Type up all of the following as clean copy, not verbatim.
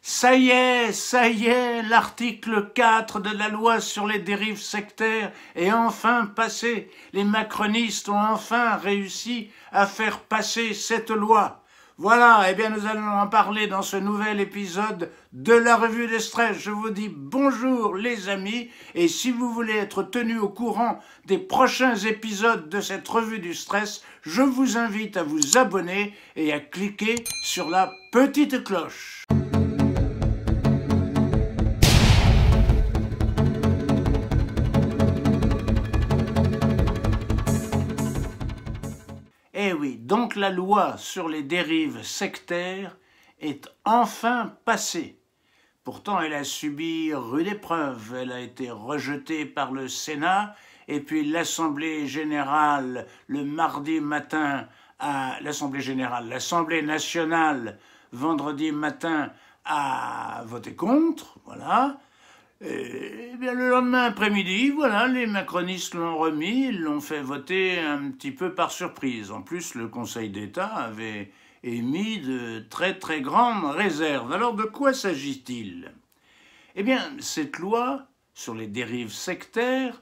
Ça y est, l'article 4 de la loi sur les dérives sectaires est enfin passé. Les macronistes ont enfin réussi à faire passer cette loi. Voilà, eh bien nous allons en parler dans ce nouvel épisode de la Revue de Stress. Je vous dis bonjour les amis, et si vous voulez être tenus au courant des prochains épisodes de cette Revue du Stress, je vous invite à vous abonner et à cliquer sur la petite cloche. Eh oui, donc la loi sur les dérives sectaires est enfin passée. Pourtant, elle a subi rude épreuve. Elle a été rejetée par le Sénat et puis l'Assemblée générale le mardi matin l'Assemblée nationale vendredi matin a voté contre, voilà. Et bien le lendemain après-midi, voilà, les macronistes l'ont remis, ils l'ont fait voter un petit peu par surprise. En plus, le Conseil d'État avait émis de très très grandes réserves. Alors de quoi s'agit-il? Eh bien, cette loi sur les dérives sectaires,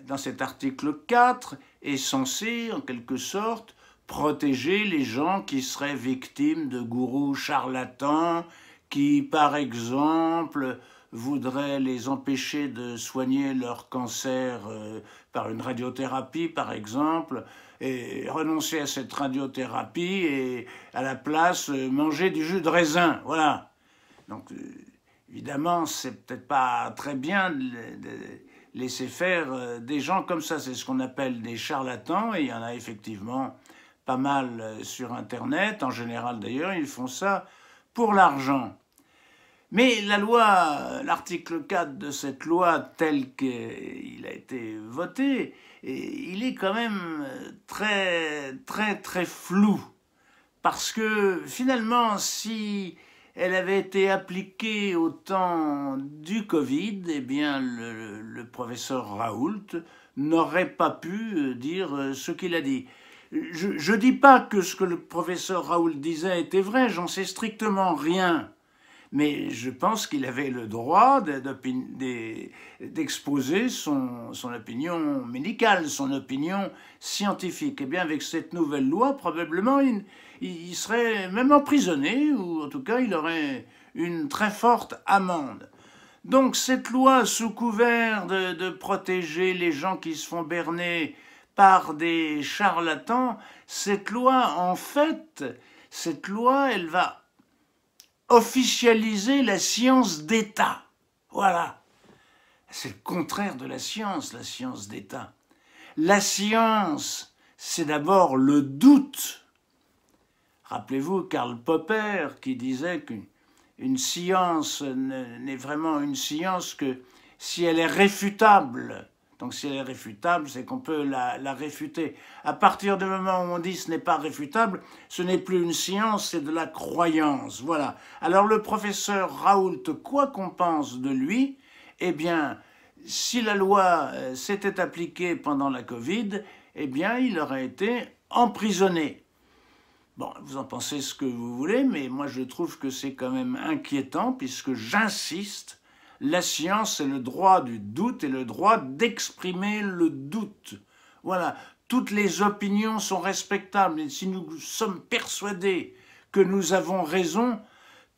dans cet article 4, est censée, en quelque sorte, protéger les gens qui seraient victimes de gourous charlatans, qui, par exemple, voudraient les empêcher de soigner leur cancer par une radiothérapie, par exemple, et renoncer à cette radiothérapie et à la place manger du jus de raisin. Voilà. Donc, évidemment, c'est peut-être pas très bien de laisser faire des gens comme ça. C'est ce qu'on appelle des charlatans, et il y en a effectivement pas mal sur Internet. En général, d'ailleurs, ils font ça pour l'argent. Mais la loi, l'article 4 de cette loi tel qu'il a été voté, il est quand même très flou. Parce que finalement, si elle avait été appliquée au temps du Covid, eh bien le professeur Raoult n'aurait pas pu dire ce qu'il a dit. Je ne dis pas que ce que le professeur Raoult disait était vrai, j'en sais strictement rien. Mais je pense qu'il avait le droit d'exposer son opinion médicale, son opinion scientifique. Eh bien, avec cette nouvelle loi, probablement, il serait même emprisonné, ou en tout cas, il aurait une très forte amende. Donc, cette loi, sous couvert de protéger les gens qui se font berner par des charlatans, cette loi, en fait, elle va officialiser la science d'État. Voilà. C'est le contraire de la science d'État. La science, c'est d'abord le doute. Rappelez-vous Karl Popper qui disait qu'une science n'est vraiment une science que si elle est réfutable. Donc si elle est réfutable, c'est qu'on peut la réfuter. À partir du moment où on dit ce n'est pas réfutable, ce n'est plus une science, c'est de la croyance. Voilà. Alors le professeur Raoult, quoi qu'on pense de lui, eh bien, si la loi s'était appliquée pendant la Covid, eh bien, il aurait été emprisonné. Bon, vous en pensez ce que vous voulez, mais moi je trouve que c'est quand même inquiétant, puisque j'insiste, la science, c'est le droit du doute et le droit d'exprimer le doute. Voilà, toutes les opinions sont respectables. Et si nous sommes persuadés que nous avons raison,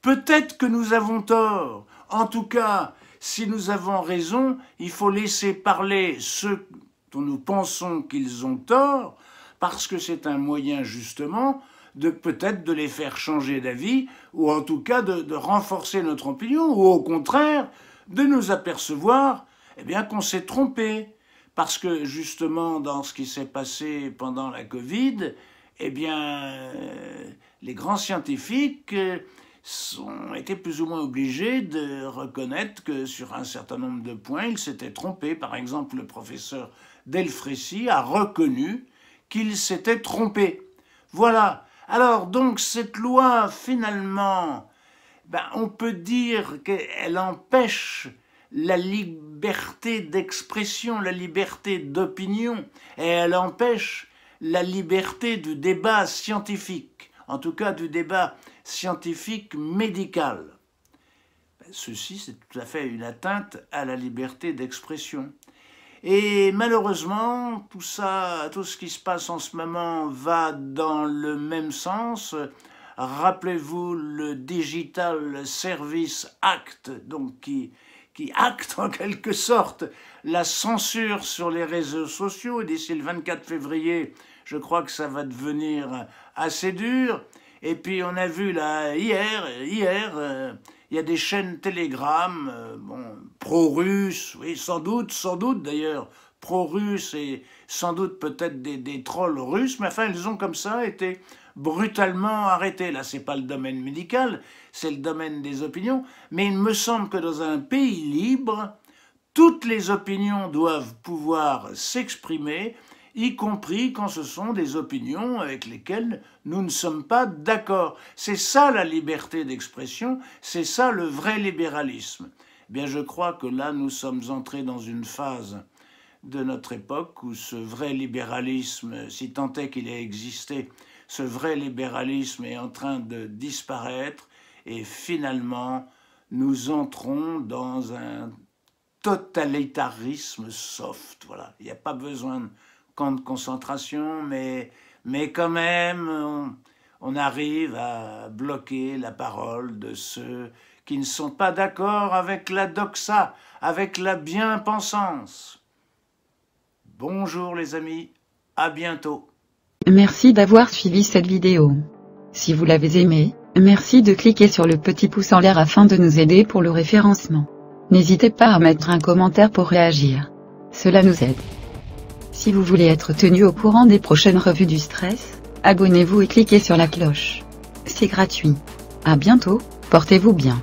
peut-être que nous avons tort. En tout cas, si nous avons raison, il faut laisser parler ceux dont nous pensons qu'ils ont tort, parce que c'est un moyen justement peut-être de les faire changer d'avis, ou en tout cas de renforcer notre opinion, ou au contraire, de nous apercevoir eh bien, qu'on s'est trompé. Parce que justement, dans ce qui s'est passé pendant la Covid, eh bien, les grands scientifiques ont été plus ou moins obligés de reconnaître que sur un certain nombre de points, ils s'étaient trompés. Par exemple, le professeur Delfrécy a reconnu qu'il s'était trompé. Voilà. Alors, donc, cette loi, finalement, on peut dire qu'elle empêche la liberté d'expression, la liberté d'opinion, et elle empêche la liberté du débat scientifique, en tout cas du débat scientifique médical. ceci, c'est tout à fait une atteinte à la liberté d'expression. Et malheureusement, tout ce qui se passe en ce moment va dans le même sens. Rappelez-vous le Digital Service Act, donc qui acte en quelque sorte la censure sur les réseaux sociaux. D'ici le 24 février, je crois que ça va devenir assez dur. Et puis on a vu là hier, il y a des chaînes Telegram, pro-russes, oui, sans doute d'ailleurs, pro-russes et sans doute peut-être des trolls russes, mais enfin elles ont comme ça été brutalement arrêtées. Là, c'est pas le domaine médical, c'est le domaine des opinions, mais il me semble que dans un pays libre, toutes les opinions doivent pouvoir s'exprimer, y compris quand ce sont des opinions avec lesquelles nous ne sommes pas d'accord. C'est ça la liberté d'expression, c'est ça le vrai libéralisme. Eh bien, je crois que là, nous sommes entrés dans une phase de notre époque où ce vrai libéralisme, si tant est qu'il ait existé, ce vrai libéralisme est en train de disparaître et finalement, nous entrons dans un totalitarisme soft. Voilà, il n'y a pas besoin de camp de concentration, mais quand même, on arrive à bloquer la parole de ceux qui ne sont pas d'accord avec la doxa, avec la bien-pensance. Bonjour les amis, à bientôt. Merci d'avoir suivi cette vidéo. Si vous l'avez aimée, merci de cliquer sur le petit pouce en l'air afin de nous aider pour le référencement. N'hésitez pas à mettre un commentaire pour réagir. Cela nous aide. Si vous voulez être tenu au courant des prochaines revues du stress, abonnez-vous et cliquez sur la cloche. C'est gratuit. À bientôt, portez-vous bien.